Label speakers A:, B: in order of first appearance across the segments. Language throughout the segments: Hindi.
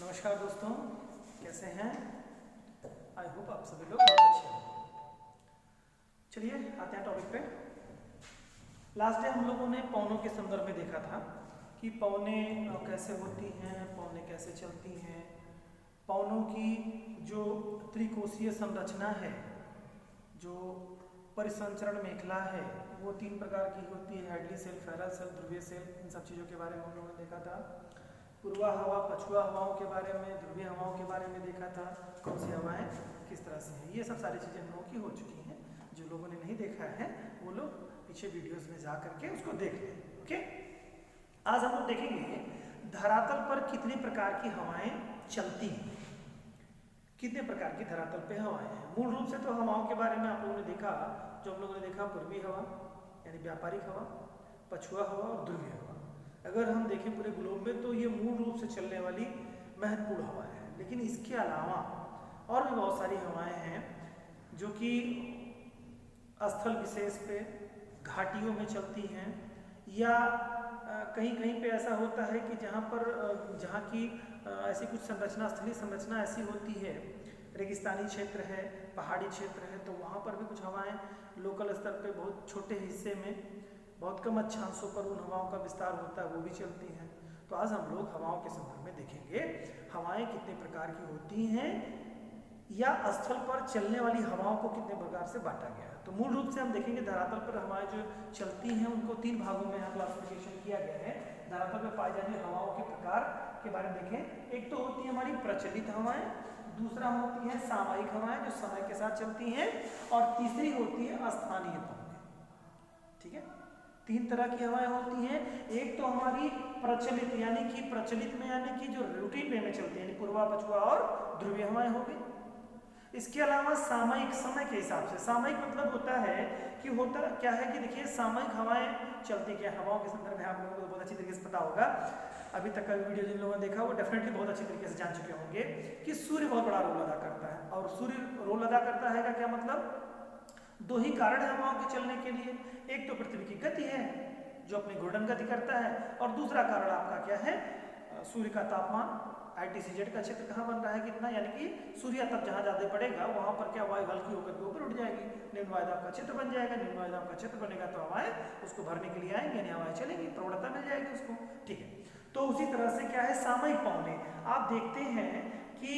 A: नमस्कार दोस्तों, कैसे हैं? आई होप आप सभी लोग बहुत अच्छे होंगे। चलिए आते हैं टॉपिक पे। लास्ट डे हम लोगों ने पौनों के संदर्भ में देखा था कि पौने कैसे होती हैं, पौने कैसे चलती हैं। पौनों की जो त्रिकोशीय संरचना है, जो परिसंचरण मेखला है, वो 3 प्रकार की होती है। हेडली सेल, फेरल सेल, ध्रुवीय सेल। इन सब चीज़ों के बारे में हम लोगों ने देखा था। पूर्वा हवा, पछुआ हवाओं के बारे में, ध्रुवीय हवाओं के बारे में देखा था। कौन सी हवाएं किस तरह से हैं, ये सब सारी चीज़ें हम लोगों की हो चुकी हैं। जो लोगों ने नहीं देखा है वो लोग पीछे वीडियोस में जा करके उसको देख लें। ओके, आज हम लोग देखेंगे धरातल पर कितने प्रकार की हवाएं चलती हैं। कितने प्रकार की धरातल पे हवाएं हैं। मूल रूप से तो हवाओं के बारे में आप लोगों ने देखा, जो हम लोगों ने देखा पूर्वी हवा यानी व्यापारिक हवा, पछुआ हवा और ध्रुवीय हवा। अगर हम देखें पूरे ग्लोब में तो ये मूल रूप से चलने वाली महत्वपूर्ण हवाएं हैं। लेकिन इसके अलावा और भी बहुत सारी हवाएं हैं जो कि स्थल विशेष पे, घाटियों में चलती हैं, या कहीं कहीं पे ऐसा होता है कि जहाँ की ऐसी कुछ संरचना, स्थलीय संरचना ऐसी होती है, रेगिस्तानी क्षेत्र है, पहाड़ी क्षेत्र है, तो वहाँ पर भी कुछ हवाएं लोकल स्तर पे बहुत छोटे हिस्से में, बहुत कम अक्षांशों पर उन हवाओं का विस्तार होता है, वो भी चलती हैं। तो आज हम लोग हवाओं के संदर्भ में देखेंगे हवाएं कितने प्रकार की होती हैं, या स्थल पर चलने वाली हवाओं को कितने प्रकार से बांटा गया है। तो मूल रूप से हम देखेंगे धरातल पर हवाएं जो चलती हैं उनको 3 भागों में यहाँ क्लासिफिकेशन किया गया है। धरातल पर पाई जाने हवाओं के प्रकार के बारे में देखें। एक तो होती है हमारी प्रचलित हवाएं, दूसरा होती है सामयिक हवाएं जो समय के साथ चलती हैं, और तीसरी होती है स्थानीय हवाएं। ठीक है, 3 तरह की हवाएं होती हैं। एक तो हमारी प्रचलित यानी कि प्रचलित में यानी कि जो रूटीन वे में चलती है, यानी पूर्वा, पछुआ और ध्रुवीय हवाएं हो गई। इसके अलावा सामयिक, समय के हिसाब से। सामयिक मतलब होता है कि होता क्या है कि देखिए सामयिक हवाएं चलती क्या, हवाओं के संदर्भ में आप लोगों को बहुत अच्छी तरीके से पता होगा। अभी तक का वीडियो जिन लोगों ने देखा वो डेफिनेटली बहुत अच्छी तरीके से जान चुके होंगे कि सूर्य बहुत बड़ा रोल अदा करता है। और सूर्य रोल अदा करता है का क्या मतलब, 2 ही कारण है हवाओं के चलने के लिए। एक तो पृथ्वी की गति है जो अपनी घूर्णन गति करता है, और दूसरा कारण आपका क्या है, सूर्य का तापमान, ITCZ का क्षेत्र कहाँ बन रहा है कितना, यानी कि सूर्य तप जहाँ ज़्यादा पड़ेगा वहाँ पर क्या वायु हल्की होकर के ऊपर उठ जाएगी, निम्न वायुदाब का क्षेत्र बन जाएगा। निम्न वायुदाब का क्षेत्र बनेगा तो हवाएं उसको भरने के लिए आएंगी, यानी हवाएं चलेगी, प्रवणता मिल जाएगी उसको। ठीक है, तो उसी तरह से क्या है सामयिक पौने। आप देखते हैं कि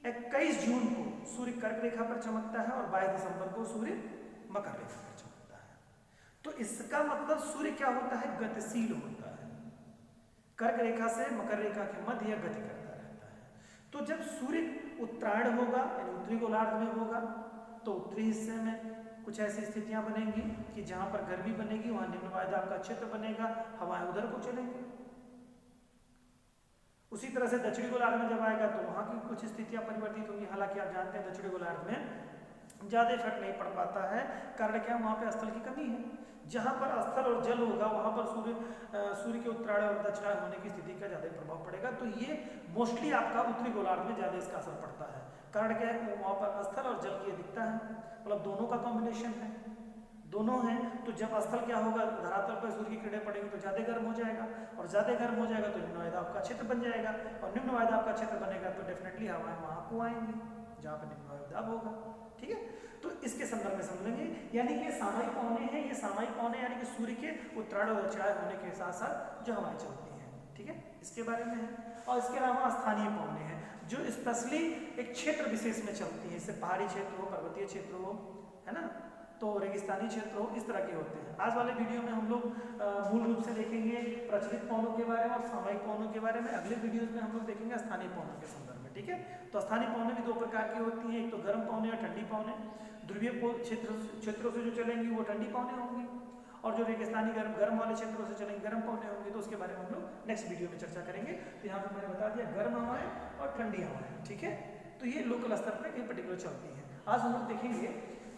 A: 21 जून को सूर्य कर्क रेखा पर चमकता है और 22 दिसंबर को सूर्य मकर रेखा पर चमकता है। तो इसका मतलब सूर्य क्या होता है, गतिशील होता है, कर्क रेखा से मकर रेखा के मध्य यह गति करता रहता है। तो जब सूर्य उत्तरायण होगा यानी उत्तरी गोलार्ध में होगा तो उत्तरी हिस्से में कुछ ऐसी स्थितियां बनेंगी कि जहां पर गर्मी बनेगी वहां निम्न वायुदाब का क्षेत्र बनेगा, हवाएं उधर को चलेंगी। उसी तरह से दक्षिणी गोलार्ध में जब आएगा तो वहां की कुछ स्थितियां परिवर्तित होंगी। हालांकि आप जानते हैं दक्षिणी गोलार्ध में ज्यादा इफेक्ट नहीं पड़ पाता है, कारण क्या, वहां पे स्थल की कमी है। जहां पर स्थल और जल होगा वहां पर सूर्य के उत्तरायण और दक्षिणायन होने की स्थिति का ज्यादा प्रभाव पड़ेगा। तो ये मोस्टली आपका उत्तरी गोलार्ध में ज्यादा इसका असर पड़ता है। कारण क्या है, वहां पर स्थल और जल की अधिकता है, मतलब दोनों का कॉम्बिनेशन है, दोनों हैं। तो जब स्थल क्या होगा, धरातल पर सूर्य की किरणें पड़ेंगी तो ज्यादा गर्म हो जाएगा, और ज्यादा गर्म हो जाएगा तो निम्न वायुदाब का क्षेत्र बन जाएगा, और निम्न वायुदाब का क्षेत्र बनेगा तो डेफिनेटली हवाएं वहां को आएंगी जहां पर निम्न वायुदाब होगा। ठीक है, तो इसके संदर्भ में समझेंगे। यानी कि सामयिक पौने हैं, ये सामयिक पौने यानी कि सूर्य के उत्तरायण और दक्षिणायन होने के साथ साथ जो हवाएं चलती हैं। ठीक है, इसके बारे में है। और इसके अलावा स्थानीय पौने हैं जो स्पेशली एक क्षेत्र विशेष में चलती हैं, जैसे पहाड़ी क्षेत्र हो, पर्वतीय क्षेत्र हो, है ना, तो रेगिस्तानी क्षेत्र हो, इस तरह के होते हैं। आज वाले वीडियो में हम लोग मूल रूप से देखेंगे प्रचलित पौनों के बारे में और सामयिक पौनों के बारे में। अगले वीडियोस में हम लोग देखेंगे स्थानीय पौनों के संदर्भ में। ठीक है, तो स्थानीय पौने भी 2 प्रकार की होती हैं, एक तो गर्म पौने और ठंडी पौने। ध्रुवीय क्षेत्रों से जो चलेंगी वो ठंडी पौने होंगी, और जो रेगिस्तानी गर्म वाले क्षेत्रों से चलेंगे गर्म पौने होंगे। तो उसके बारे में हम लोग नेक्स्ट वीडियो में चर्चा करेंगे। तो यहाँ पर मैंने बता दिया गर्म हवाएं और ठंडी हवाएं। ठीक है, तो ये लोकल स्तर पर कहीं पर्टिकुलर चलती हैं। आज हम लोग देखेंगे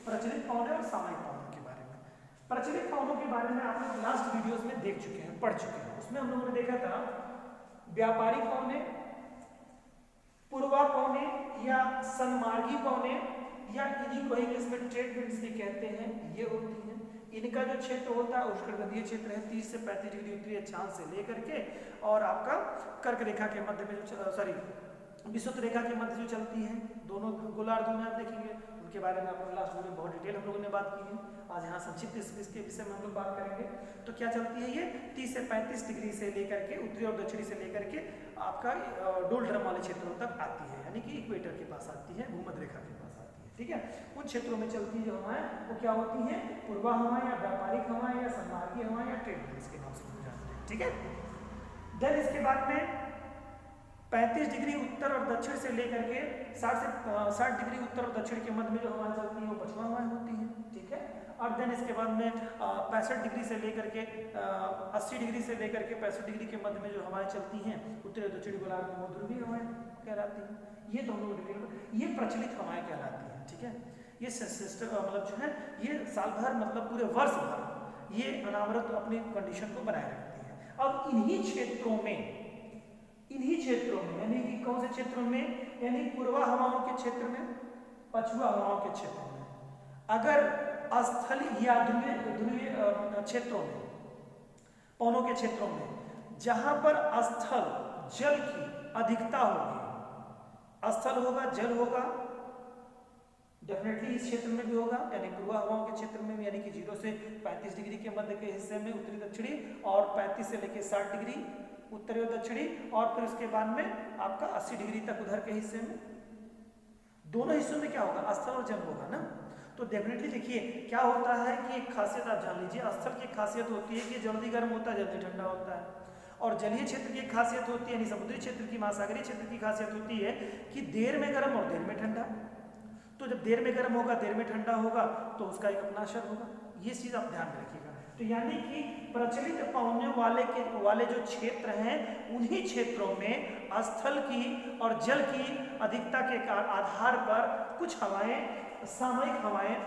A: प्रचलित पौने और सामयिक पौनों के बारे में। प्रचलित पौनों के बारे में आप लोग लास्ट वीडियोस में देख चुके हैं, पढ़ चुके हैं। उसमें हम लोगों ने देखा था व्यापारिक पौने, पूर्वा पौने या सन्मार्गी पौने, या इन्हीं को इंग्लिश में ट्रेड विंड्स भी कहते हैं, ये होती हैं। इनका जो क्षेत्र होता है उष्णकटिबंधीय क्षेत्र है 30 से 35 डिग्री उत्तरी अक्षांश से लेकर के और आपका कर्क रेखा के मध्य में जो विषुवत रेखा के मध्य जो चलती है, दोनों गोलार्धों में आप देखेंगे, उनके बारे में आपने लास्ट वीडियो में बहुत डिटेल हम लोगों ने बात की है। आज यहाँ संक्षिप्त इसके विषय में हम लोग बात करेंगे। तो क्या चलती है ये 30 से 35 डिग्री से लेकर के उत्तरी और दक्षिणी से लेकर के आपका डोलड्रम वाले क्षेत्रों तक आती है, यानी कि इक्वेटर के पास आती है, भूमध्य रेखा के पास आती है। ठीक है, उन क्षेत्रों में चलती है जो हवाएं वो क्या होती हैं, पूर्वा हवाएं या व्यापारिक हवाएं या संमार्गीय हवाएं या ट्रेड विंड्स के नाम से जानते हैं। ठीक है, देन इसके बाद में 35 डिग्री उत्तर और दक्षिण से लेकर के 60 डिग्री उत्तर और दक्षिण के मध्य में जो हवाएं चलती हैं वो पछुआ हवाएं होती हैं। ठीक है, और देन इसके बाद में 65 डिग्री से लेकर के 80 डिग्री से लेकर के 65 डिग्री के मध्य में जो हवाएं चलती हैं उत्तरी और दक्षिणी गोलार्ध में वो ध्रुवीय हवाएं कहलाती हैं। ये दोनों डिटेल ये प्रचलित हवाएं कहलाती हैं। ठीक है, ये सिस्टम मतलब जो है ये साल भर मतलब पूरे वर्ष भर ये अनावरत अपनी कंडीशन को बनाए रखती है। अब इन्हीं क्षेत्रों में यानी कि कौन से क्षेत्रों में, यानी पूर्वा हवाओं के क्षेत्र में, पछुआ हवाओं के क्षेत्र में अगर स्थलीय या ध्रुवीय क्षेत्रों में, पवनों के क्षेत्रों में जहां पर स्थल जल की अधिकता होगी, स्थल होगा जल होगा, डेफिनेटली इस क्षेत्र में भी होगा, यानी पूर्वा हवाओं के क्षेत्र में, यानी कि 0 से 35 डिग्री के मध्य के हिस्से में उत्तरी दक्षिणी और 35 से लेकर 60 डिग्री उत्तरी और दक्षिणी और फिर उसके बाद में आपका 80 डिग्री तक उधर के हिस्से में, दोनों हिस्सों में क्या होगा, स्थल और जल होगा ना। तो डेफिनेटली देखिए क्या होता है कि एक खासियत आप जान लीजिए, स्थल की खासियत होती है कि जल्दी गर्म होता है जल्दी ठंडा होता है, और जलीय क्षेत्र की खासियत होती है, यानी समुद्री क्षेत्र की, महासागरीय क्षेत्र की खासियत होती है कि देर में गर्म और देर में ठंडा। तो जब देर में गर्म होगा देर में ठंडा होगा तो उसका एक अपना असर होगा, ये चीज आप ध्यान में रखिएगा। तो यानी कि प्रचलित पवनों वाले जो क्षेत्र हैं उन्हीं क्षेत्रों में स्थल की और जल की अधिकता के आधार पर कुछ हवाएं, सामयिक हवाएं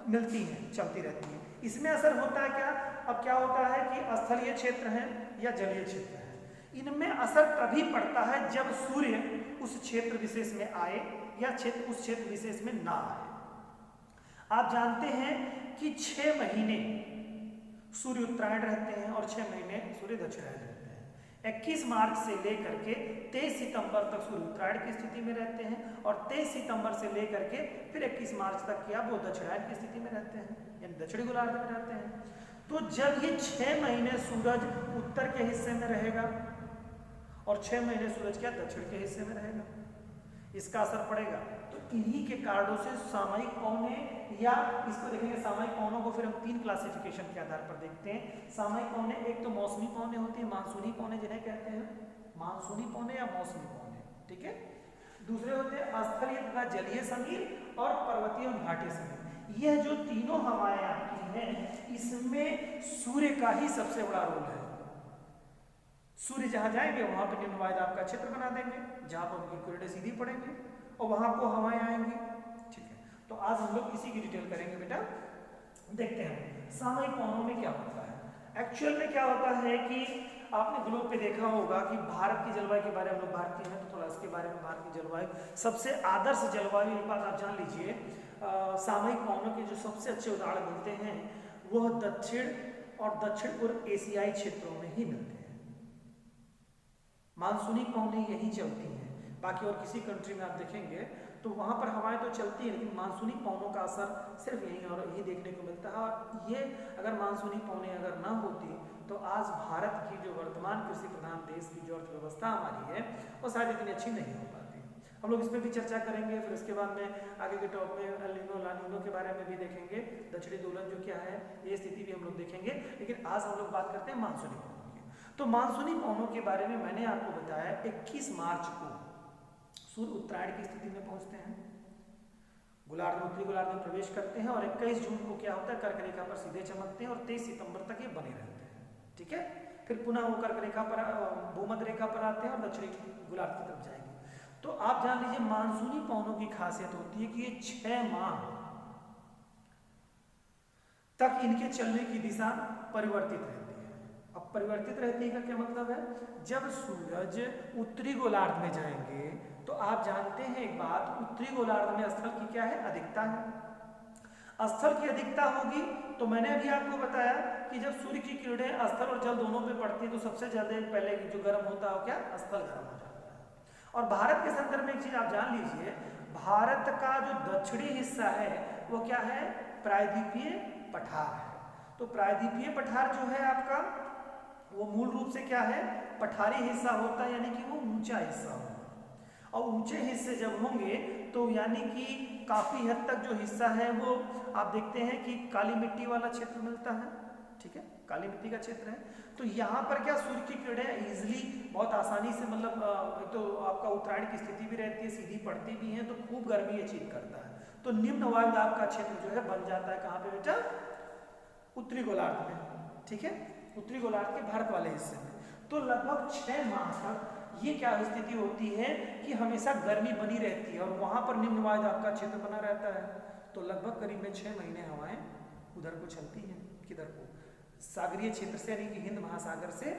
A: मिलती हैं, चलती रहती हैं। इसमें असर होता है क्या, अब क्या होता है कि स्थलीय क्षेत्र है या जलीय क्षेत्र है, इनमें असर तभी पड़ता है जब सूर्य उस क्षेत्र विशेष में आए या उस क्षेत्र विशेष में ना आए। आप जानते हैं कि 6 महीने सूर्य उत्तरायण रहते हैं और 6 महीने सूर्य दक्षिणायन रहते हैं। 21 मार्च से लेकर के 23 सितंबर तक सूर्य उत्तरायण की स्थिति में रहते हैं और 23 सितंबर से लेकर के फिर 21 मार्च तक क्या वो दक्षिणायन की स्थिति में रहते हैं, यानी दक्षिणी गोलार्ध में रहते हैं। तो जब ये 6 महीने सूरज उत्तर के हिस्से में रहेगा और 6 महीने सूरज क्या दक्षिण के हिस्से में रहेगा, इसका असर पड़ेगा। तो इन्हीं के कारणों से सामयिक पौने, या इसको देखेंगे सामयिक पौनों को फिर हम 3 क्लासिफिकेशन के आधार पर देखते हैं। सामयिक पौने एक तो मौसमी पौने होती है, मानसूनी पौने जिन्हें कहते हैं, मानसूनी पौने या मौसमी पौने। ठीक है, दूसरे होते हैं स्थलीय तथा जलीय समीर और पर्वतीय और घाटी समीर। यह जो तीनों हवाएं आपकी हैं इसमें सूर्य का ही सबसे बड़ा रोल है। सूर्य जहां जाएंगे वहां पर निम्न वायुदाब आपका क्षेत्र बना देंगे, जहां पर उनकी किरणें सीधी पड़ेंगी और वहां को हवाएं आएंगी। ठीक है, तो आज हम लोग इसी की डिटेल करेंगे बेटा। देखते हैं सामयिक पवनों में क्या होता है। एक्चुअल में क्या होता है कि आपने ग्लोब पे देखा होगा कि भारत की जलवायु के बारे में, हम लोग भारतीय हैं तो थोड़ा इसके बारे में, भारत की जलवायु सबसे आदर्श जलवायु, एक बात आप जान लीजिए, सामयिक पवनों के जो सबसे अच्छे उदाहरण मिलते हैं वह दक्षिण पूर्व एशियाई क्षेत्रों में ही मिलते हैं। मानसूनी पवनें यही चलती हैं, बाकी और किसी कंट्री में आप देखेंगे तो वहाँ पर हवाएं तो चलती हैं, लेकिन मानसूनी पवनों का असर सिर्फ यहीं और यही देखने को मिलता है। और ये अगर मानसूनी पवनें अगर ना होती तो आज भारत की जो वर्तमान कृषि प्रधान देश की जो अर्थव्यवस्था हमारी है वो शायद इतनी अच्छी नहीं हो पाती। हम लोग इसमें भी चर्चा करेंगे, फिर उसके बाद में आगे के टॉप में एल नीनो ला नीनो के बारे में भी देखेंगे, दक्षिणी दोलन जो क्या है ये स्थिति भी हम लोग देखेंगे। लेकिन आज हम लोग बात करते हैं मानसूनी पवनों की। तो मानसूनी पवनों के बारे में मैंने आपको बताया 21 मार्च को सूर्य उत्तरायण की स्थिति में पहुंचते हैं, गोलार्ध में, उत्तरी गोलार्ध में प्रवेश करते हैं और 21 जून को क्या होता है कर्क रेखा पर सीधे चमकते हैं और 23 सितंबर तक ये बने रहते हैं। ठीक है, फिर पुनः वो कर्क रेखा पर, भूमध्य रेखा पर आते हैं और दक्षिणी गोलार्ध की तरफ जाएंगे। तो आप जान लीजिए मानसूनी पवनों की खासियत होती है कि ये 6 माह तक इनके चलने की दिशा परिवर्तित रहती है। अब परिवर्तित रहती है का क्या मतलब है, जब सूरज उत्तरी गोलार्ध में जाएंगे तो आप जानते हैं एक बात, उत्तरी गोलार्ध में स्थल की क्या है अधिकता है। स्थल की अधिकता होगी तो मैंने अभी आपको बताया कि जब सूर्य की किरणें स्थल और जल दोनों पे पड़ती है तो सबसे ज्यादा पहले जो गर्म होता है वो क्या, स्थल गर्म हो जाता है। और भारत के संदर्भ में एक चीज आप जान लीजिए, भारत का जो दक्षिणी हिस्सा है वो क्या है, प्रायद्वीपीय पठार है। तो प्रायद्वीपीय पठार जो है आपका वो मूल रूप से क्या है, पठारी हिस्सा होता है, यानी कि वो ऊंचा हिस्सा होता है। और ऊंचे हिस्से जब होंगे तो यानी कि काफी हद तक जो हिस्सा है वो आप देखते हैं कि काली मिट्टी वाला क्षेत्र मिलता है, ठीक है, काली मिट्टी का क्षेत्र है। तो यहाँ पर क्या सूर्य की किरणें इजिली बहुत आसानी से मतलब तो आपका उत्तरायण की स्थिति भी रहती है, सीधी पड़ती भी है, तो खूब गर्मी अचीव करता है। तो निम्न वायुदाब का क्षेत्र जो है बन जाता है कहाँ पे बेटा, उत्तरी गोलार्ध में, ठीक है, उत्तरी गोलार्ध के भारत वाले हिस्से में। तो लगभग 6 माह तक ये क्या स्थिति होती है कि हमेशा गर्मी बनी रहती है और वहां पर निम्न वायुदाब का क्षेत्र बना रहता है। तो लगभग करीब में 6 महीने हवाएं उधर को चलती हैं, किधर को, सागरीय क्षेत्र से यानी कि हिंद महासागर से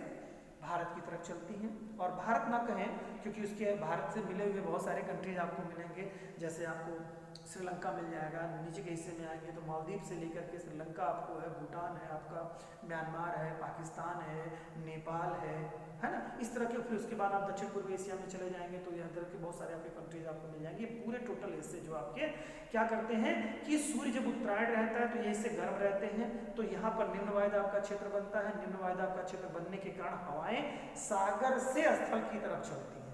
A: भारत की तरफ चलती हैं। और भारत ना कहें क्योंकि उसके भारत से मिले हुए बहुत सारे कंट्रीज आपको मिलेंगे, जैसे आपको श्रीलंका मिल जाएगा, नीचे के हिस्से में आएंगे तो मालदीव से लेकर के श्रीलंका आपको है, भूटान है आपका, म्यांमार है, पाकिस्तान है, नेपाल है ना, इस तरह के। फिर उसके बाद आप दक्षिण पूर्व एशिया में चले जाएंगे तो यहाँ तरह के बहुत सारे आपके कंट्रीज आपको मिल जाएंगे। पूरे टोटल हिस्से जो आपके क्या करते हैं कि सूर्य जब उत्तरायण रहता है तो ये हिस्से गर्म रहते हैं, तो यहाँ पर निम्न वायुदाब का क्षेत्र बनता है। निम्न वायुदाब का क्षेत्र बनने के कारण हवाएं सागर से स्थल की तरफ चलती है,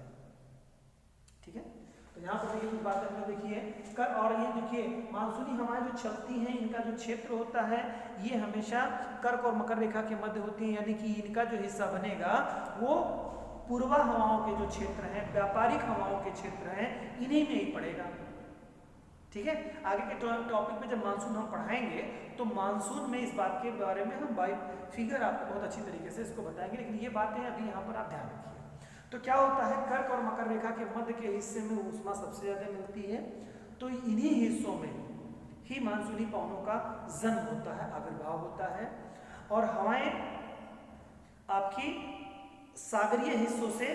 A: ठीक है। तो यहाँ पर देखिए कुछ बातें हमने देखिए कर, और ये देखिए मानसूनी हवाएं जो चलती हैं इनका जो क्षेत्र होता है ये हमेशा कर्क और मकर रेखा के मध्य होती है, यानी कि इनका जो हिस्सा बनेगा वो पूर्वा हवाओं के जो क्षेत्र हैं, व्यापारिक हवाओं के क्षेत्र हैं, इन्हीं में ही पड़ेगा, ठीक है। आगे के टॉपिक में जब मानसून हम पढ़ाएंगे तो मानसून में इस बात के बारे में हम बाई फिगर आपको बहुत अच्छी तरीके से इसको बताएंगे, लेकिन ये बातें अभी यहाँ पर आप ध्यान रखिए। तो क्या होता है, कर्क और मकर रेखा के मध्य के हिस्से में ऊष्मा सबसे ज्यादा मिलती है, तो इन्हीं हिस्सों में ही मानसूनी पवनों का जन्म होता है, आविर्भाव होता है। और हवाएं आपकी सागरीय हिस्सों से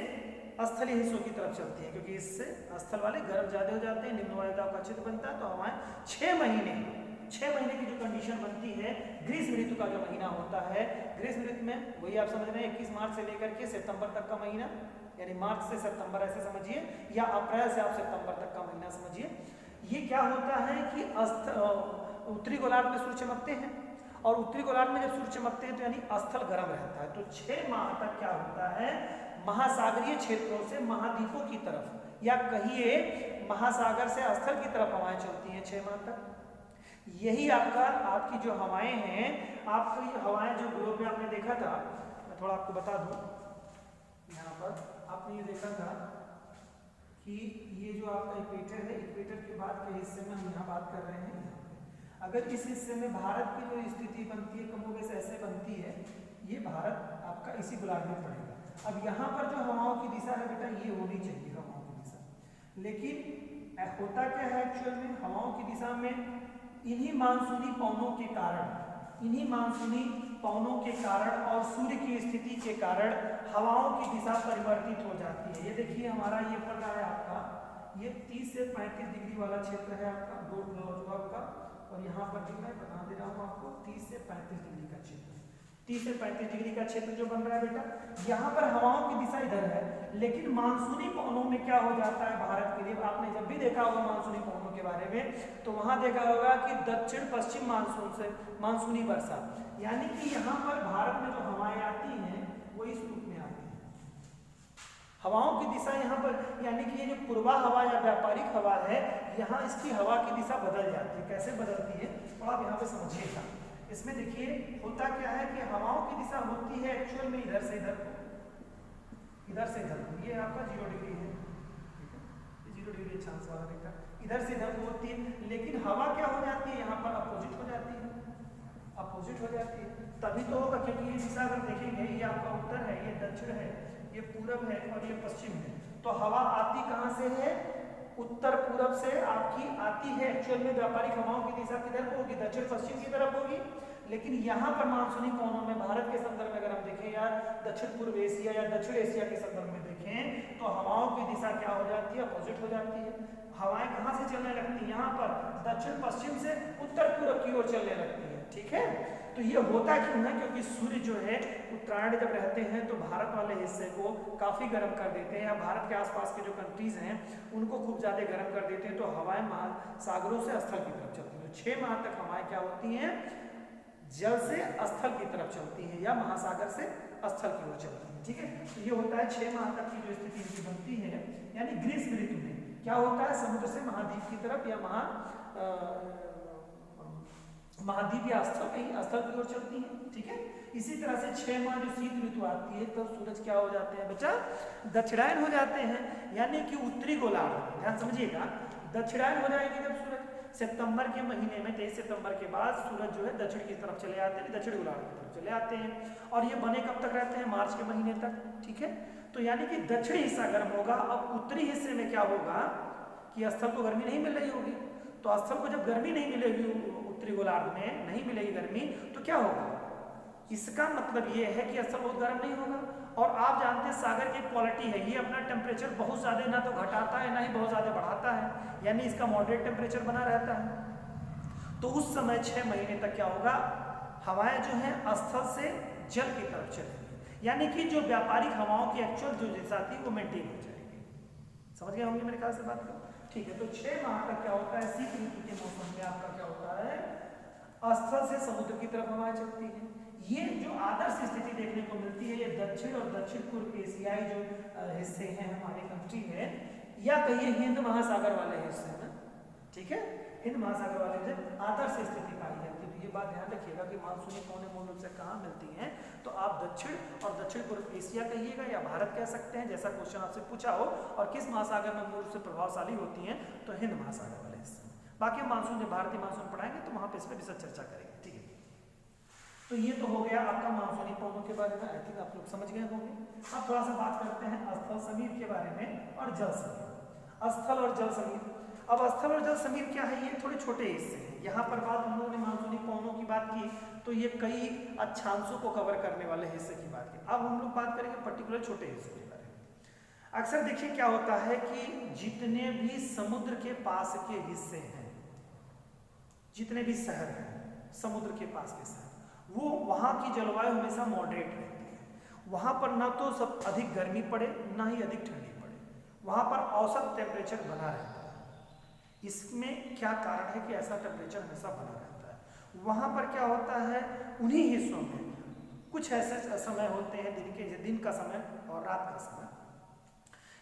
A: स्थलीय हिस्सों की तरफ चलती हैं, क्योंकि इससे स्थल वाले गर्म ज्यादा हो जाते हैं, निम्न वायुदाब का क्षेत्र बनता है। तो हवाएं 6 महीने की जो कंडीशन बनती है, ग्रीष्म ऋतु का जो महीना होता है, ग्रीष्म ऋतु में वही आप समझ रहे हैं 21 मार्च से लेकर के सितंबर तक का महीना, यानी मार्च से सितंबर ऐसे समझिए, या अप्रैल से आप सितंबर तक का महीना समझिए। ये क्या होता है कि उत्तरी गोलार्ध में सूर्य चमकते हैं, और उत्तरी गोलार्ध में जब सूर्य चमकते हैं तो यानी स्थल गर्म रहता है। तो 6 माह तक क्या होता है, महासागरीय क्षेत्रों से महाद्वीपों की तरफ या कहिए महासागर से स्थल की तरफ हवाएं चलती हैं 6 माह तक। यही आपकी जो हवाएं हैं, आपकी हवाएं जो ग्लोब में आपने देखा था, मैं थोड़ा आपको बता दूं, यहाँ पर आपने ये देखा था कि ये जो आपका इक्वेटर है, इक्वेटर के बाद के हिस्से में हम यहाँ बात कर रहे हैं। यहाँ पे अगर इस हिस्से में भारत की जो स्थिति बनती है कमोबेश ऐसे बनती है, ये भारत आपका इसी गोलार्ध में पड़ेगा। अब यहाँ पर जो हवाओं की दिशा है बेटा, ये होनी चाहिए हवाओं की दिशा, लेकिन होता क्या है एक्चुअल में, हवाओं की दिशा में इन्हीं मानसूनी पवनों के कारण और सूर्य की स्थिति के कारण हवाओं की दिशा परिवर्तित हो जाती है। ये देखिए हमारा ये पड़ रहा है आपका, ये 30 से 35 डिग्री वाला क्षेत्र है आपका, जो आपका, और यहाँ पर भी मैं बता दे रहा हूँ आपको 30 से 35 डिग्री का क्षेत्र, 30 से 35 डिग्री का क्षेत्र जो बन रहा है बेटा, यहाँ पर हवाओं की दिशा इधर है, लेकिन मानसूनी पवनों में क्या हो जाता है भारत के लिए, आपने जब भी देखा होगा मानसूनी पवनों के बारे में, तो वहां देखा होगा कि दक्षिण पश्चिम मानसून से मानसूनी वर्षा, यानी कि यहाँ पर भारत में जो हवाएं आती हैं वो इस रूप में आती हैं। हवाओं की दिशा यहाँ पर, यानी कि ये जो पूर्वा हवा या व्यापारिक हवा है, यहाँ इसकी हवा की दिशा बदल जाती है। कैसे बदलती है तो आप यहाँ पे समझिएगा। इसमें देखिए होता क्या है कि हवाओं की दिशा होती है एक्चुअल में इधर से इधर, इधर से इधर, ये आपका 0 डिग्री है, ठीक है, ये 0 डिग्री चांस वाला बेटा, इधर से इधर होती है, लेकिन हवा क्या हो जाती है यहाँ पर अपोजिट हो जाती है, अपोजिट हो जाती है। तभी तो होगा, क्योंकि ये दिशा अगर देखेंगे, ये आपका उत्तर है, ये दक्षिण है, ये पूरब है और ये पश्चिम है, तो हवा आती कहाँ से है, उत्तर पूरब से आपकी आती है। एक्चुअल में व्यापारिक हवाओं की दिशा किधर होगी, दक्षिण पश्चिम की तरफ होगी, लेकिन यहाँ पर मानसूनी पवनों में भारत के संदर्भ में अगर हम देखें या दक्षिण पूर्व एशिया या दक्षिण एशिया के संदर्भ में देखें, तो हवाओं की दिशा क्या हो जाती है, अपोजिट हो जाती है। हवाएं कहाँ से चलने लगती हैं, यहाँ पर दक्षिण पश्चिम से उत्तर पूर्व की ओर चलने लगती है। ठीक है, तो ये होता क्यों है, क्योंकि सूर्य जो है उत्तरायण जब रहते हैं तो भारत वाले हिस्से को काफ़ी गर्म कर देते हैं, या भारत के आसपास के जो कंट्रीज हैं उनको खूब ज़्यादा गर्म कर देते हैं, तो हवाएं महासागरों से स्थल की तरफ चलती हैं। तो 6 माह तक हवाएं क्या होती हैं, जल से स्थल की तरफ चलती हैं या महासागर से स्थल की ओर चलती हैं। ठीक है, तो ये होता है 6 माह तक की जो स्थिति इनकी बनती है, यानी ग्रीष्म ऋतु में क्या होता है, समुद्र से महाद्वीप की तरफ या महाद्वीप या स्थल कहीं स्थल की ओर चलती है। ठीक है, इसी तरह से 6 माह जो शीत ऋतु आती है तब सूरज क्या हो जाते हैं बच्चा, दक्षिणायन हो जाते हैं, यानी कि उत्तरी गोलार्ध में। ध्यान समझिएगा, दक्षिणायन हो जाएगी जब सूरज सितंबर के महीने में 23 सितंबर के बाद सूरज जो है दक्षिण की तरफ चले आते हैं, दक्षिण गोलार्ध की तरफ चले आते हैं, और ये बने कब तक रहते हैं, मार्च के महीने तक। ठीक है, तो यानी कि दक्षिणी हिस्सा गर्म होगा। अब उत्तरी हिस्से में क्या होगा कि स्थल को गर्मी नहीं मिल रही होगी, तो स्थल को जब गर्मी नहीं मिलेगी, उत्तरी गोलार्ध में नहीं मिलेगी गर्मी, तो क्या होगा, इसका मतलब ये है कि स्थल बहुत गर्म नहीं होगा। और आप जानते हैं सागर की क्वालिटी है, ये अपना टेम्परेचर बहुत ज़्यादा ना तो घटाता है ना ही बहुत ज़्यादा बढ़ाता है, यानी इसका मॉडरेट टेम्परेचर बना रहता है। तो उस समय 6 महीने तक क्या होगा, हवाएं जो हैं स्थल से जल की तरफ चलेंगी, यानी कि जो व्यापारिक हवाओं की एक्चुअल जो दिशा थी वो मेंटेन हो जाएगी। समझ गए होंगे मेरे ख्याल से बात को। ठीक है, तो 6 माह तक क्या होता है, शीत ऋतु के मौसम में आपका क्या होता है, स्थल से समुद्र की तरफ हवाएं चलती हैं। ये जो आदर्श स्थिति देखने को मिलती है, ये दक्षिण और दक्षिण पूर्व एशियाई जो हिस्से हैं हमारे कंट्री में, या कहिए हिंद महासागर वाले हिस्से में। ठीक है, हिंद महासागर वाले हिस्से आदर्श स्थिति पाई जाती है। तो ये बात ध्यान रखिएगा कि मानसूनी पौने मूल रूप से कहाँ मिलती हैं, तो आप दक्षिण और दक्षिण पूर्व एशिया कहिएगा या भारत कह सकते हैं, जैसा क्वेश्चन आपसे पूछा हो, और किस महासागर में मूल रूप से प्रभावशाली होती हैं, तो हिंद महासागर वाले हिस्से में। बाकी मानसून जब भारतीय मानसून पढ़ाएंगे तो वहाँ पे इस पर विशेष चर्चा करेंगे। ठीक है, तो ये तो हो गया आपका मानसूनी पौनों के बारे में, आई थिंक आप लोग समझ गए होंगे। अब थोड़ा सा बात करते हैं स्थल समीर के बारे में और जल समीर। स्थल और जल समीर, अब स्थल और जल समीर क्या है, ये थोड़े छोटे हिस्से हैं। यहाँ पर बात हम लोगों ने मानसूनी पौनों की बात की, तो ये कई अक्षांशों को कवर करने वाले हिस्से की बात की। अब हम लोग बात करेंगे पर्टिकुलर छोटे हिस्से के बारे में। अक्सर देखिए क्या होता है कि जितने भी समुद्र के पास के हिस्से हैं, जितने भी शहर हैं समुद्र के पास के शहर, वो वहाँ की जलवायु हमेशा मॉडरेट रहती है। वहाँ पर ना तो सब अधिक गर्मी पड़े ना ही अधिक ठंडी पड़े, वहाँ पर औसत टेम्परेचर बना रहता है। इसमें क्या कारण है कि ऐसा टेम्परेचर हमेशा बना रहता है? वहाँ पर क्या होता है, उन्हीं हिस्सों में कुछ ऐसे समय होते हैं दिन का समय और रात का समय।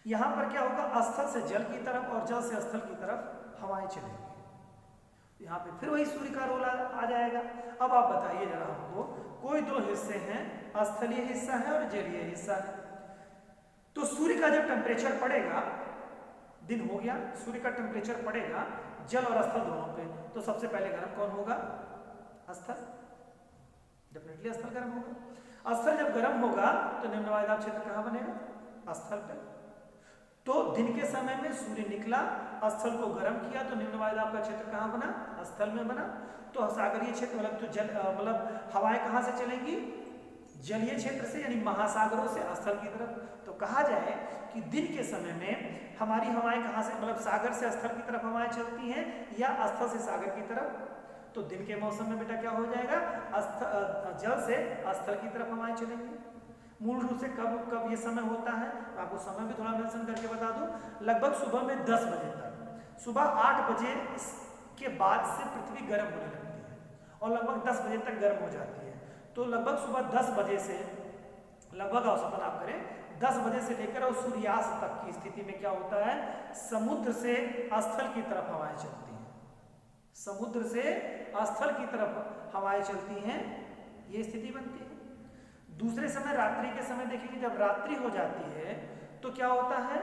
A: यहाँ पर क्या होगा, स्थल से जल की तरफ और जल से स्थल की तरफ हवाएं चलेंगी। यहाँ पे फिर वही सूर्य का रोल आ जाएगा। अब आप बताइए जरा हमको, कोई दो हिस्से हैं, स्थलीय हिस्सा है और जलीय हिस्सा है। तो सूर्य का जब टेम्परेचर पड़ेगा, दिन हो गया, सूर्य का टेम्परेचर पड़ेगा जल और स्थल दोनों पे, तो सबसे पहले गर्म कौन होगा, स्थल। डेफिनेटली स्थल गर्म होगा। स्थल जब गर्म होगा तो निम्न वायुदाब क्षेत्र कहाँ बनेगा, स्थल पे। तो दिन के समय में सूर्य निकला, स्थल को गर्म किया, तो निम्न वायुदाब का क्षेत्र कहाँ बना, स्थल में बना। तो सागरीय क्षेत्र मतलब हवाएं कहाँ से चलेंगी, जलीय क्षेत्र से, यानी महासागरों से स्थल की तरफ। तो कहा जाए कि दिन के समय में हमारी हवाएं कहाँ से, मतलब सागर से स्थल की तरफ हवाएं चलती हैं या स्थल से सागर की तरफ। तो दिन के मौसम में बेटा क्या हो जाएगा, जल से स्थल की तरफ हवाएं चलेंगी। मूल रूप से कब ये समय होता है, आपको समय भी थोड़ा मेंशन करके बता दूं। लगभग सुबह में 10 बजे तक, सुबह 8 बजे के बाद से पृथ्वी गर्म होने लगती है और लगभग 10 बजे तक गर्म हो जाती है। तो लगभग सुबह 10 बजे से लगभग औसतन आप करें 10 बजे से लेकर और सूर्यास्त तक की स्थिति में क्या होता है, समुद्र से स्थल की तरफ हवाएं चलती हैं, समुद्र से स्थल की तरफ हवाएं चलती हैं, ये स्थिति बनती है। दूसरे समय रात्रि के समय देखेंगे, जब रात्रि हो जाती है तो क्या होता है,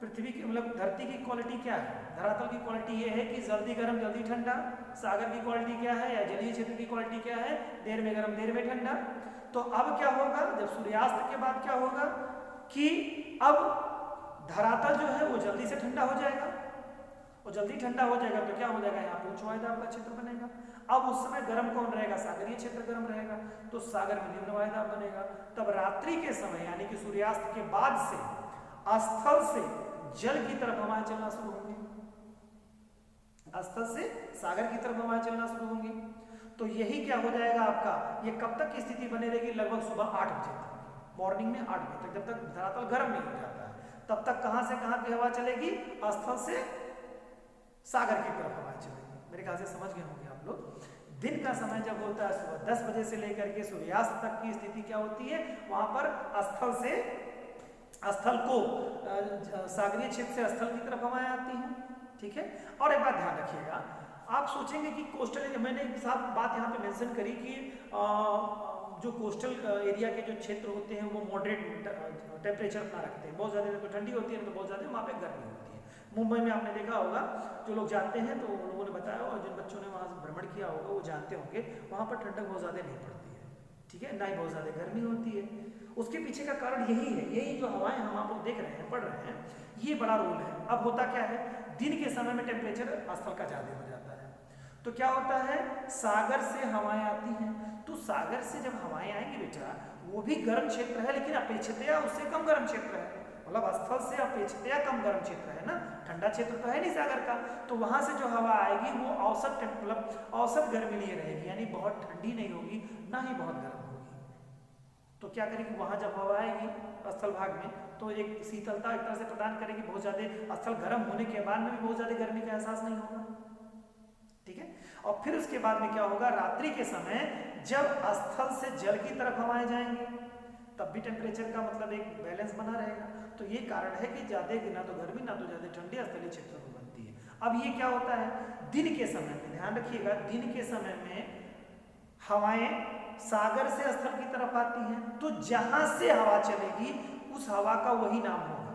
A: पृथ्वी की मतलब धरती की क्वालिटी क्या है, धरातल की क्वालिटी ये है कि जल्दी गर्म जल्दी ठंडा। सागर की क्वालिटी क्या है या जलीय क्षेत्र की क्वालिटी क्या है, देर में गर्म देर में ठंडा। तो अब क्या होगा, जब सूर्यास्त के बाद क्या होगा कि अब धरातल जो है वो जल्दी से ठंडा हो जाएगा, और जल्दी ठंडा हो जाएगा तो क्या हो जाएगा, यहाँ पे उच्च वायुदाब का क्षेत्र बनेगा। अब उस समय गर्म कौन रहेगा, सागरीय क्षेत्र गर्म रहेगा, तो सागर में निम्न वायुदाब बनेगा। तब रात्रि के समय यानी कि सूर्यास्त के बाद से स्थल से जल की तरफ हवाएं चलना शुरू होंगी। स्थल से सागर की तरफ हवाएं चलना शुरू होंगी। तो यही क्या हो जाएगा आपका, ये कब तक की स्थिति बने रहेगी, लगभग सुबह 8 बजे तक, मॉर्निंग में 8 बजे तक, जब तक धरातल गर्म नहीं हो जाता है तब तक कहां से कहां की हवा चलेगी, स्थल से सागर की तरफ हवाएं चलेगी। मेरे ख्याल से समझ गए होंगे आप लोग। दिन का समय जब होता है सुबह 10 बजे से लेकर के सूर्यास्त तक की स्थिति क्या होती है, वहां पर स्थल से स्थल को सागरीय क्षेत्र से स्थल की तरफ हवाएं आती हैं, ठीक है। और एक बात ध्यान रखिएगा, आप सोचेंगे कि कोस्टल एरिया, मैंने एक साथ बात यहाँ पे मेंशन करी कि जो कोस्टल एरिया के जो क्षेत्र होते हैं वो मॉडरेट टेम्परेचर अपना रखते हैं, बहुत ज़्यादा तो ठंडी होती है तो बहुत ज़्यादा वहाँ पे गर्मी होती है। मुंबई में आपने देखा होगा, जो लोग जाते हैं तो उन लोगों ने बताया, और जिन बच्चों ने वहाँ भ्रमण किया होगा वो जानते होंगे, वहाँ पर ठंडक बहुत ज़्यादा नहीं पड़ती है, ठीक है, ना ही बहुत ज़्यादा गर्मी होती है। उसके पीछे का कारण यही है, यही जो हवाएं हम आप लोग देख रहे हैं, पढ़ रहे हैं, ये बड़ा रोल है। अब होता क्या है, दिन के समय में टेम्परेचर स्थल का ज़्यादा हो जाता है, तो क्या होता है, सागर से हवाएं आती हैं। तो सागर से जब हवाएं आएंगी बेटा, वो भी गर्म क्षेत्र है, लेकिन अपेक्षितया उससे कम गर्म क्षेत्र है, मतलब स्थल से अपेक्षितया कम गर्म क्षेत्र है ना, ठंडा क्षेत्र तो है नहीं सागर का। तो वहां से जो हवा आएगी वो औसत मतलब औसत गर्मी लिए रहेगी, यानी बहुत ठंडी नहीं होगी ना ही बहुत गर्म होगी। तो क्या करेगी, वहां जब हवा आएगी स्थल भाग में तो एक शीतलता एक तरह से प्रदान करेगी, बहुत ज्यादा स्थल गर्म होने के बाद में भी बहुत ज्यादा गर्मी का एहसास नहीं होगा, ठीक है। और फिर उसके बाद में क्या होगा, रात्रि के समय जब स्थल से जल की तरफ हवाएं जाएंगी तब भी टेम्परेचर का मतलब एक बैलेंस बना रहेगा। तो ये कारण है कि ज्यादा ना तो गर्मी ना तो ज्यादा ठंडी स्थलीय क्षेत्रों में बनती है। अब ये क्या होता है, दिन के समय में ध्यान रखिएगा, दिन के समय में हवाएं सागर से स्थल की तरफ आती हैं, तो जहां से हवा चलेगी उस हवा का वही नाम होगा।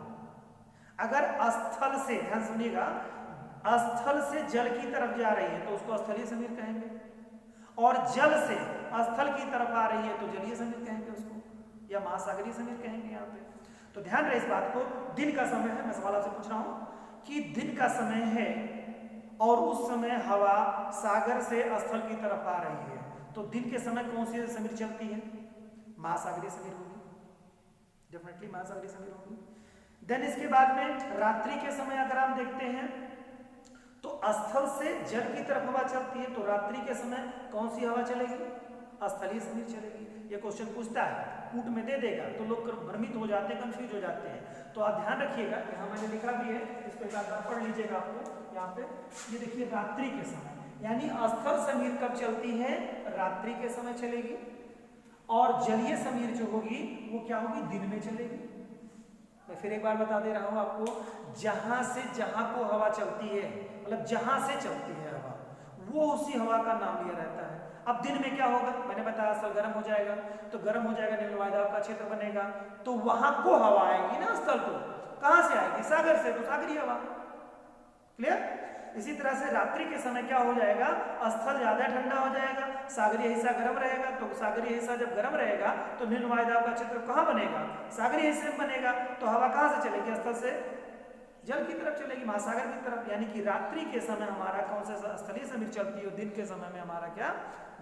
A: अगर स्थल से, ध्यान सुनिएगा, स्थल से जल की तरफ जा रही है तो उसको स्थलीय समीर कहेंगे, और जल से स्थल की तरफ आ रही है तो जलीय समीर कहेंगे उसको, या महासागरीय समीर कहेंगे यहाँ पे। तो ध्यान रहे इस बात को, दिन का समय है, मैं सवाल आपसे पूछ रहा हूं कि दिन का समय है और उस समय हवा सागर से स्थल की तरफ आ रही है, तो दिन के समय कौन सी समीर चलती है, महासागरीय समीर होगी, डेफिनेटली महासागरीय समीर होगी। देन इसके बाद में रात्रि के समय अगर आप देखते हैं तो स्थल से जल की तरफ हवा चलती है, तो रात्रि के समय कौन सी हवा चलेगी, स्थलीय समीर चलेगी। ये क्वेश्चन पूछता है, कूट में दे देगा तो लोग भ्रमित हो जाते हैं, कंफ्यूज हो जाते हैं। तो आप ध्यान रखिएगा, यहाँ मैंने लिखा भी है, इसको एक बार पढ़ लीजिएगा आपको यहाँ पे। ये देखिए रात्रि के समय, यानी स्थल समीर कब चलती है, रात्रि के समय चलेगी, और जलीय समीर जो होगी वो क्या होगी, दिन में चलेगी। मैं फिर एक बार बता दे रहा हूं आपको, जहां से जहां को हवा चलती है, मतलब जहां से चलती है हवा, वो उसी हवा का नाम लिया रहता है। अब दिन में क्या होगा, मैंने बताया स्थल गर्म हो जाएगा, तो गर्म हो जाएगा, निम्न वायुदाब का क्षेत्र बनेगा, तो वहां को हवा आएगी ना स्थल को, कहां से आएगी, सागर से, तो सागरीय हवा, क्लियर। इसी तरह से रात्रि के समय क्या हो जाएगा, स्थल ज्यादा ठंडा हो जाएगा, सागरीय हिस्सा गर्म रहेगा, तो सागरीय हिस्सा जब गर्म रहेगा तो निम्न वायुदाब का क्षेत्र कहां बनेगा, सागरीय हिस्से में बनेगा, तो हवा कहां से चलेगी, स्थल से जल की तरफ चलेगी, महासागर की तरफ। यानी कि रात्रि के समय हमारा कौन सा स्थलीय समीर चलती है, दिन के समय में हमारा क्या,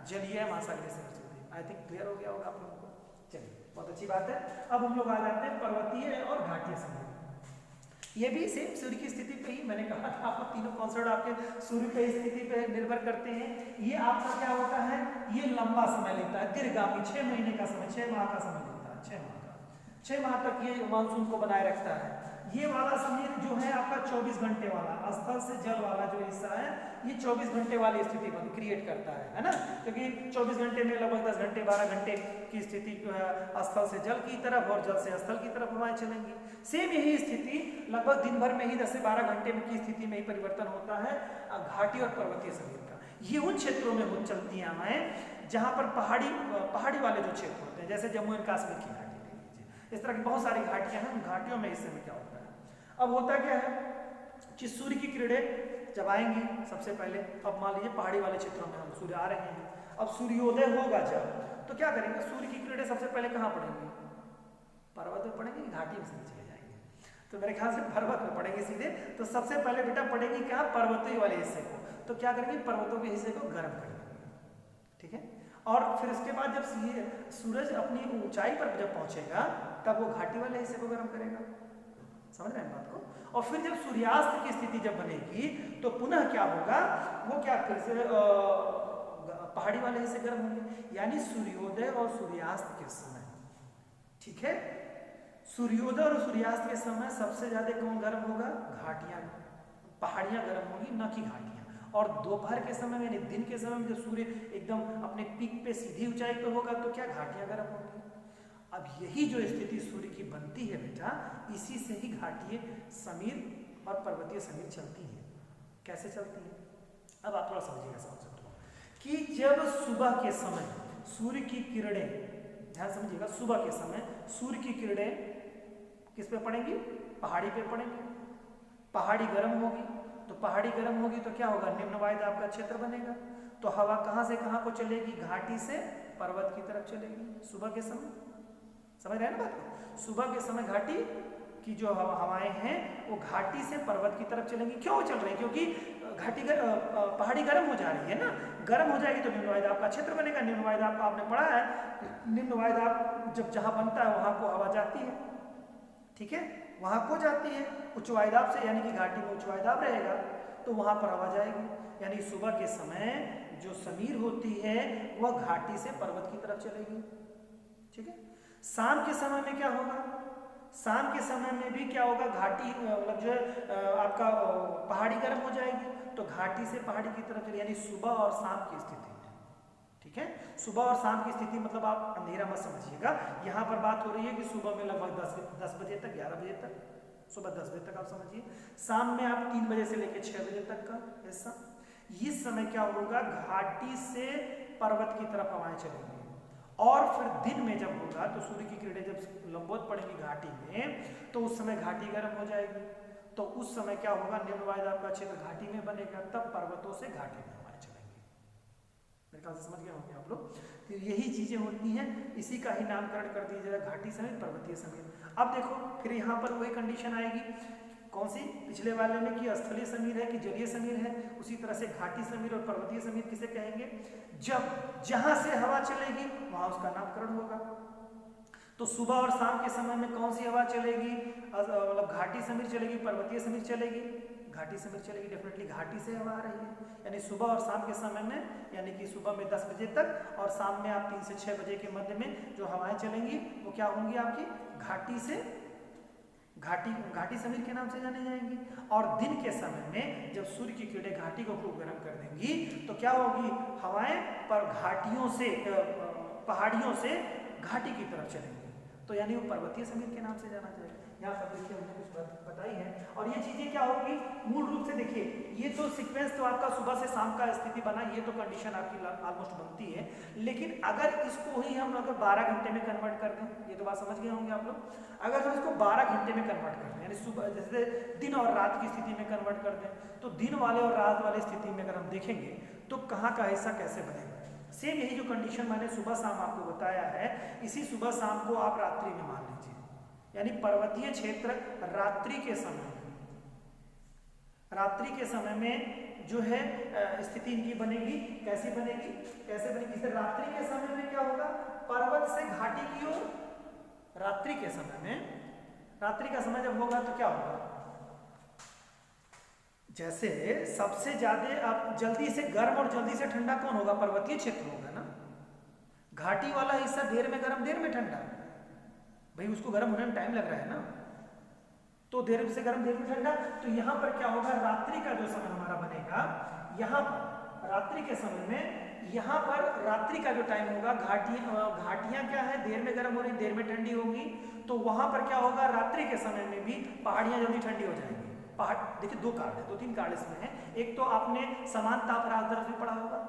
A: जलीय महासागरीय समीर चलती है। आई थिंक क्लियर हो गया होगा आप लोगों को, चलिए बहुत अच्छी बात है। अब हम लोग आ जाते हैं पर्वतीय और घाटीय समीर। ये भी सेम सूर्य की स्थिति पे ही, मैंने कहा था आपको तीनों कॉन्सेप्ट आपके सूर्य की स्थिति पे निर्भर करते हैं। ये आपका क्या होता है, ये लंबा समय लेता है, दीर्घगामी, 6 महीने का समय, 6 माह का समय लेता है, 6 माह का, 6 माह तक ये मानसून को बनाए रखता है। ये वाला समीर जो है आपका 24 घंटे वाला, स्थल से जल वाला जो हिस्सा है, ये 24 घंटे वाली स्थिति क्रिएट करता है ना, क्योंकि 24 घंटे में लगभग 10 घंटे 12 घंटे की स्थिति स्थल से जल की तरफ और जल से स्थल की तरफ हवाएं चलेंगी। सेम यही स्थिति लगभग दिन भर में ही 10 से 12 घंटे की स्थिति में ही परिवर्तन होता है घाटी और पर्वतीय समीर का। ये उन क्षेत्रों में हो चलती हैं हवाएं जहां पर पहाड़ी वाले जो क्षेत्र होते हैं, जैसे जम्मू एंड कश्मीर की घाटी ले लीजिए, इस तरह की बहुत सारी घाटियां हैं, उन घाटियों में हिस्से में क्या होता है। अब होता क्या है कि सूर्य की किरणें जब आएंगी, सबसे पहले अब मान लीजिए पहाड़ी वाले क्षेत्रों में हम सूर्य आ रहे हैं, अब सूर्योदय होगा जब, तो क्या करेंगे, सूर्य की किरणें सबसे पहले कहाँ पड़ेंगी, पर्वत में पड़ेंगे, घाटी में सीधे चले जाएंगे, तो मेरे ख्याल से पर्वत में पड़ेंगे सीधे। तो सबसे पहले बेटा पड़ेगी क्या, पर्वतीय वाले हिस्से को, तो क्या करेंगे, पर्वतों के हिस्से को गर्म कर देंगे, ठीक है। और फिर उसके बाद जब सूरज अपनी ऊंचाई पर जब पहुंचेगा तब वो घाटी वाले हिस्से को गर्म करेगा, समझ रहे हैं बात को। और फिर जब सूर्यास्त की स्थिति जब बनेगी तो पुनः क्या होगा, वो क्या फिर से पहाड़ी वाले हिस्से गर्म होंगे, यानी सूर्योदय और सूर्यास्त के समय, ठीक है, सूर्योदय और सूर्यास्त के समय सबसे ज्यादा कौन गर्म होगा, घाटियां, पहाड़ियां गर्म होगी, न कि घाटियां। और दोपहर के समय में यानी दिन के समय में जब सूर्य एकदम अपने पीक पे सीधी ऊंचाई पे होगा तो क्या घाटियां गर्म होंगी। अब यही जो स्थिति सूर्य की बनती है बेटा, इसी से ही घाटीय समीर और पर्वतीय समीर चलती है। कैसे चलती है, अब आप थोड़ा समझिएगा कॉन्सेप्ट को, कि जब सुबह के समय सूर्य की किरणें, ध्यान समझिएगा, सुबह के समय सूर्य की किरणें किस पे पड़ेंगी, पहाड़ी पे पड़ेंगी, पहाड़ी गर्म होगी, तो पहाड़ी गर्म होगी तो क्या होगा, निम्न वायुदाब का क्षेत्र बनेगा, तो हवा कहां से कहां को चलेगी, घाटी से पर्वत की तरफ चलेगी सुबह के समय। समझ रहे हैं ना बात को, सुबह के समय घाटी की जो हवाएं हैं वो घाटी से पर्वत की तरफ चलेंगी। क्यों चल रही है, क्योंकि घाटी पहाड़ी गर्म हो जा रही है ना, गर्म हो जाएगी तो निम्न वायुदाब का क्षेत्र बनेगा। निम्न वायुदाब का आपने पढ़ा है, निम्न वायुदाब जब जहां बनता है वहां को हवा जाती है, ठीक है, वहां को जाती है उच्च वायुदाब से, यानी कि घाटी में उच्च वायुदाब रहेगा तो वहां पर हवा जाएगी, यानी सुबह के समय जो समीर होती है वह घाटी से पर्वत की तरफ चलेगी, ठीक है। शाम के समय में क्या होगा, शाम के समय में भी क्या होगा, घाटी मतलब जो है आपका पहाड़ी गर्म हो जाएगी तो घाटी से पहाड़ी की तरफ चलेगी, यानी सुबह और शाम की स्थिति में, ठीक है। सुबह और शाम की स्थिति मतलब आप अंधेरा मत समझिएगा, यहाँ पर बात हो रही है कि सुबह में लगभग 10 बजे तक, 11 बजे तक, सुबह 10 बजे तक आप समझिए, शाम में आप 3 बजे से लेकर 6 बजे तक का हिस्सा, इस समय क्या होगा, घाटी से पर्वत की तरफ हवाएं चलेंगी। और फिर दिन में जब होगा तो सूर्य की किरणें जब लंबवत पड़ेंगी घाटी में तो उस समय घाटी गर्म हो जाएगी, तो उस समय क्या होगा, निम्न वायुदाब का क्षेत्र घाटी में बनेगा, तब पर्वतों से घाटी में हवाएं चलेंगी। मेरे ख्याल से समझ गए होंगे आप लोग, तो यही चीजें होती हैं, इसी का ही नामकरण कर दिया जाएगा घाटी समीर, पर्वतीय समीर। अब देखो फिर यहाँ पर वही कंडीशन आएगी, कौन सी, पिछले वाले में कि स्थलीय समीर है कि जलीय समीर है, उसी तरह से घाटी समीर और पर्वतीय समीर किसे कहेंगे, जब जहां से हवा चलेगी वहां उसका नामकरण होगा। तो सुबह और शाम के समय में कौन सी हवा चलेगी, मतलब घाटी समीर चलेगी, पर्वतीय समीर चलेगी, घाटी समीर चलेगी, डेफिनेटली घाटी से हवा आ रही है, यानी सुबह और शाम के समय में, यानी कि सुबह में 10 बजे तक और शाम में आप 3 से 6 बजे के मध्य में जो हवाएं चलेंगी वो क्या होंगी, आपकी घाटी से, घाटी समीर के नाम से जाने जाएंगी। और दिन के समय में जब सूर्य की किरणें घाटी को खूब गर्म कर देंगी तो क्या होगी, हवाएं पर घाटियों से, पहाड़ियों से घाटी की तरफ चलेंगी, तो यानी वो पर्वतीय समीर के नाम से जाना जाएगा। यहाँ पर देखिए हमने कुछ बात बताई है, और ये चीजें क्या होगी, मूल रूप से देखिए ये तो सीक्वेंस तो आपका सुबह से शाम का स्थिति बना, ये तो कंडीशन आपकी ऑलमोस्ट बनती है, लेकिन अगर इसको ही हम अगर 12 घंटे में कन्वर्ट कर दें, ये तो बात समझ गए होंगे आप लोग, अगर हम इसको 12 घंटे में कन्वर्ट कर दें, यानी सुबह जैसे दिन और रात की स्थिति में कन्वर्ट कर दें, तो दिन वाले और रात वाले स्थिति में अगर हम देखेंगे तो कहाँ का हिस्सा कैसे बनेगा। सेम यही जो कंडीशन मैंने सुबह शाम आपको बताया है, इसी सुबह शाम को आप रात्रि में मान लीजिए, यानी पर्वतीय क्षेत्र रात्रि के समय में जो है स्थिति इनकी बनेगी, कैसी बनेगी, कैसे बनेगी, जैसे रात्रि के समय में क्या होगा, पर्वत से घाटी की ओर, रात्रि के समय में, रात्रि का समय जब होगा तो क्या होगा, जैसे सबसे ज्यादा आप जल्दी से गर्म और जल्दी से ठंडा कौन होगा, पर्वतीय क्षेत्र होगा ना, घाटी वाला हिस्सा देर में गर्म देर में ठंडा, भाई उसको गर्म होने में टाइम लग रहा है ना, तो देर से गर्म देर में ठंडा, तो यहाँ पर क्या होगा, रात्रि का जो समय हमारा बनेगा, यहाँ पर रात्रि के समय में, यहाँ पर रात्रि का जो टाइम होगा, घाटियां क्या है, देर में गर्म हो रही, देर में ठंडी होगी, तो वहां पर क्या होगा, रात्रि के समय में भी पहाड़ियां जल्दी ठंडी हो जाएंगी। पहाड़ देखिए 2 कार्ड है, 2-3 कार्ड इसमें है, एक तो आपने समान ताप ह्रास दर भी पढ़ा होगा,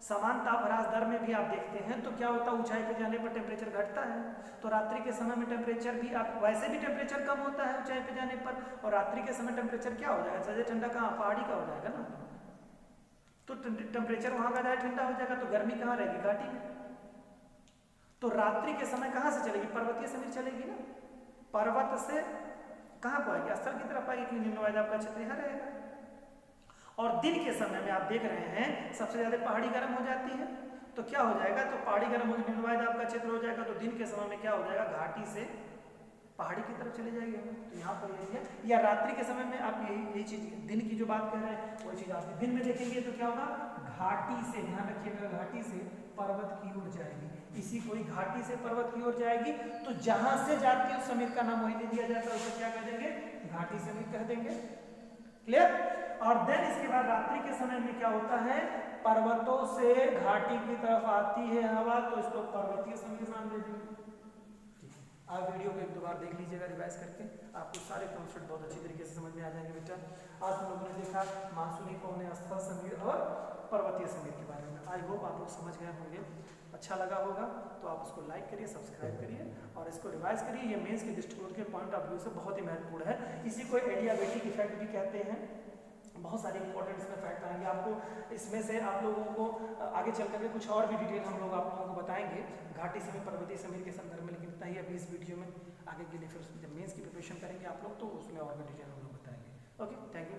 A: समान ताप ह्रास दर में भी आप देखते हैं तो क्या होता है, ऊंचाई पे जाने पर टेम्परेचर घटता है, तो रात्रि के समय में टेम्परेचर भी, आप वैसे भी टेम्परेचर कम होता है ऊंचाई पे जाने पर, और रात्रि के समय टेम्परेचर क्या हो जाएगा, ज्यादा ठंडा कहाँ, पहाड़ी का हो जाएगा ना, तो टेम्परेचर वहां का ज्यादा ठंडा हो जाएगा, तो गर्मी कहाँ रहेगी, घाटी में, तो रात्रि के समय कहाँ से चलेगी, पर्वतीय समीर चलेगी ना, पर्वत से कहाँ को आएगी, स्थल की तरफ आएगी, निम्न वायुदाब का क्षेत्र यहाँ रहेगा। और दिन के समय में आप देख रहे हैं सबसे ज्यादा पहाड़ी गर्म हो जाती है, तो क्या हो जाएगा, तो पहाड़ी गर्म हो, निम्न वायुदाब का क्षेत्र हो जाएगा, तो दिन के समय में क्या हो जाएगा, घाटी से पहाड़ी की तरफ चले जाएंगे हम, तो यहाँ पर यही है। या रात्रि के समय में आप यही चीज, दिन की जो बात कर रहे हैं वही चीज आप दिन में देखेंगे तो क्या होगा, घाटी से, ध्यान रखिएगा, घाटी से पर्वत की ओर जाएगी। इसी कोई घाटी से पर्वत की ओर जाएगी तो जहां से जाती है उस समीर का नाम वही दे दिया जाता है, उसे क्या कह देंगे, घाटी समीर कह देंगे। क्लियर। और देन इसके बाद रात्रि के समय में क्या होता है, पर्वतों से घाटी की तरफ आती है हवा, तो इसको पर्वतीय समीर नाम दे देंगे। आप वीडियो को एक दो बार देख लीजिएगा रिवाइज करके, आपको सारे कॉन्सेप्ट बहुत अच्छी तरीके से समझ में आ जाएंगे बेटा। आज हम लोगों ने देखा मानसूनी कौन है, स्थल समीर और पर्वतीय समीर के बारे में। आई होप आप लोग समझ गए होंगे, अच्छा लगा होगा तो आप उसको लाइक करिए, सब्सक्राइब करिए और इसको रिवाइज करिए। ये मेंस के दृष्टिकोण के पॉइंट ऑफ व्यू से बहुत ही महत्वपूर्ण है। इसी को एडियाबेटिक इफेक्ट भी कहते हैं। बहुत सारे इंपॉर्टेंट इसमें फैक्ट आएंगे आपको, इसमें से आप लोगों को आगे चल करके कुछ और भी डिटेल हम लोग आप लोगों को बताएंगे घाटी समीर पर्वतीय समीर के संदर्भ में। लेकिन इतना ही अभी इस वीडियो में, आगे के लिए फिर जब मेंस की प्रिपरेशन करेंगे आप लोग तो उसमें और भी डिटेल हम लोग बताएंगे। Okay, thank you.